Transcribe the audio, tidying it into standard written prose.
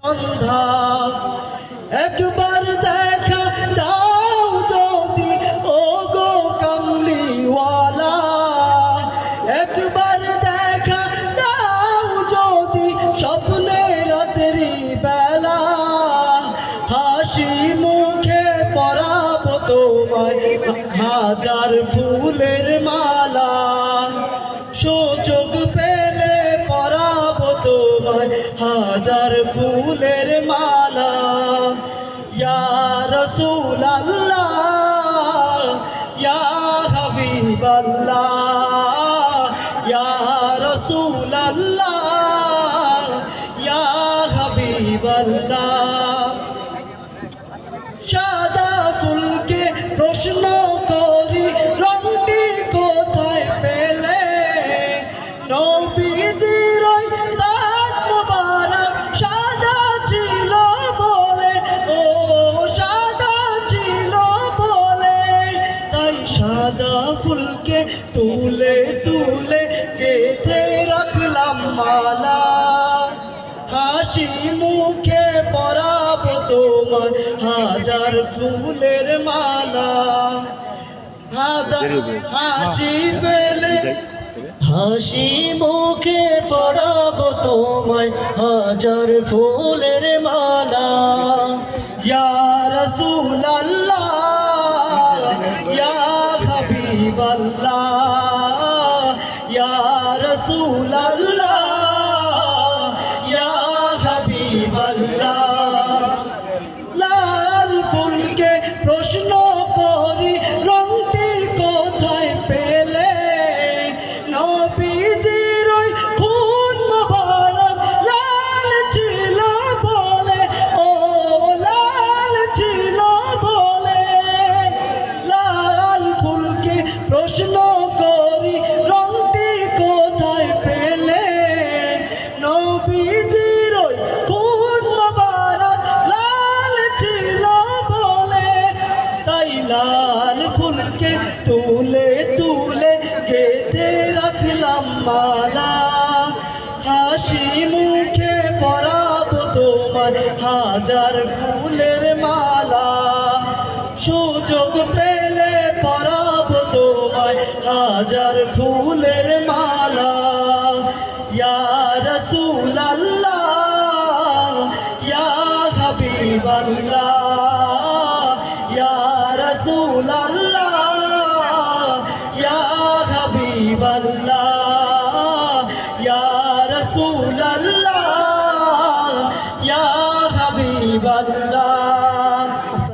সন্ধ্যা একবার দেখা দাও যদি ও গো কামলিওয়ালা, একবার দেখা দাও যদি স্বপ্নে রাতেরি বেলা, হাসি মুখে পরাবো তোমায় হাজার ফুলের মালা, সুযোগ পেলে পরাবো তোমায় হাজার ফুলের মালা। ইয়া রাসূলুল্লাহ ইয়া হাবিবাল্লাহ, ইয়া রাসূলুল্লাহ ইয়া হাবিবাল্লাহ। সাদা ফুলকে প্রশ্ন করি রংটি কোথায় পেলে, নবীজির ওই দাঁত মোবারক সাদা ছিল বলে, ও সাদা ছিল বলে, তাই সাদা ফুলকে তুলে তুলে গেঁথে রাখলাম মালা, হাসি মুখে পরাবো তোমার হাজার ফুলের মালা। হাসি পেলে হাসি মুখে পরাবো তোমায় হাজার ফুলের মালা। ইয়া রাসূলুল্লাহ ইয়া হাবিবাল্লাহ, ইয়া রাসূলুল্লাহ ইয়া হাবিবাল্লাহ। লাল ফুলকে প্রশ্ন করি রংটি কোথায় পেলে, নবীজির ওই খুন মোবারক লাল ছিল বলে, ও লাল ছিল বলে, লাল ফুলকে প্রশ্ন করি রংটি কোথায় পেলে, নবীজির ওই খুন মোবারক লাল ছিল বলে, তাই লাল ফুলকে তুলে তুলে গেঁথে রাখলাম মালা, হাসি মুখে পরাবো তোমার হাজার ফুলের মালা, সুযোগ পেলে পরাবো তোমায় হাজার ফুলের মালা। ইয়া রাসূলুল্লাহ ইয়া হাবিবাল্লাহ, ইয়া রাসূলুল্লাহ ইয়া হাবিবাল্লাহ, ইয়া রাসূলুল্লাহ ইয়া হাবিবাল্লাহ।